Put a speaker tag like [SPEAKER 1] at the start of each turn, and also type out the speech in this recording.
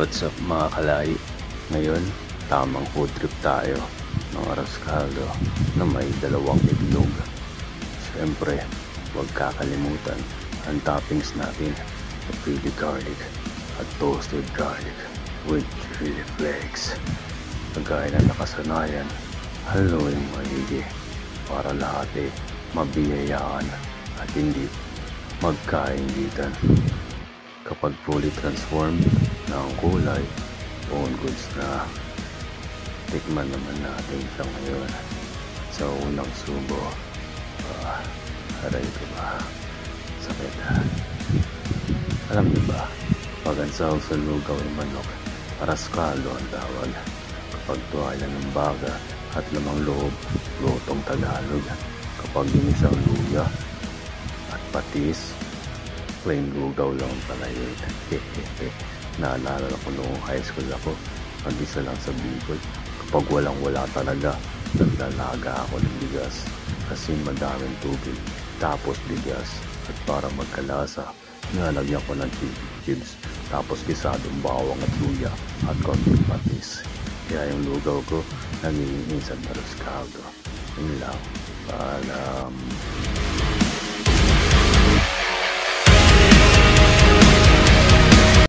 [SPEAKER 1] What's up mga kalay? Ngayon, tamang food trip tayo ng arroz caldo na may dalawang itlog. Siyempre, huwag kakalimutan ang toppings natin na pili garlic at toasted garlic with chili flakes. Pagkain na nakasanayan, haluin maigi para lahat mabiyayaan at hindi magkaingitan. Kapag fully transformed na ang kulay, all goods na. Tikman naman natin siya ngayon. Sa unang subo, aray ko ba? Sakit ha? Alam niyo ba, pag ang sahog sa lugaw ay manok, arroz caldo ang tawag. Kapag tuwala ng baga at lamang loob, lutong Tagalog. Kapag ginisang luya at patis, plain lugaw lang pala yun. Naalala ko noong high school ako, mag-isa lang sa Bicol. Kapag walang-wala talaga, naglalaga ako ng bigas. Kasi madaming tubig, tapos bigas. At para magkalasa, nalagyan ko ng chili chips, tapos gisadong bawang at luya, at konting patis. Kaya yung lugaw ko, naging isang arroz caldo. Yun lang. Paalam.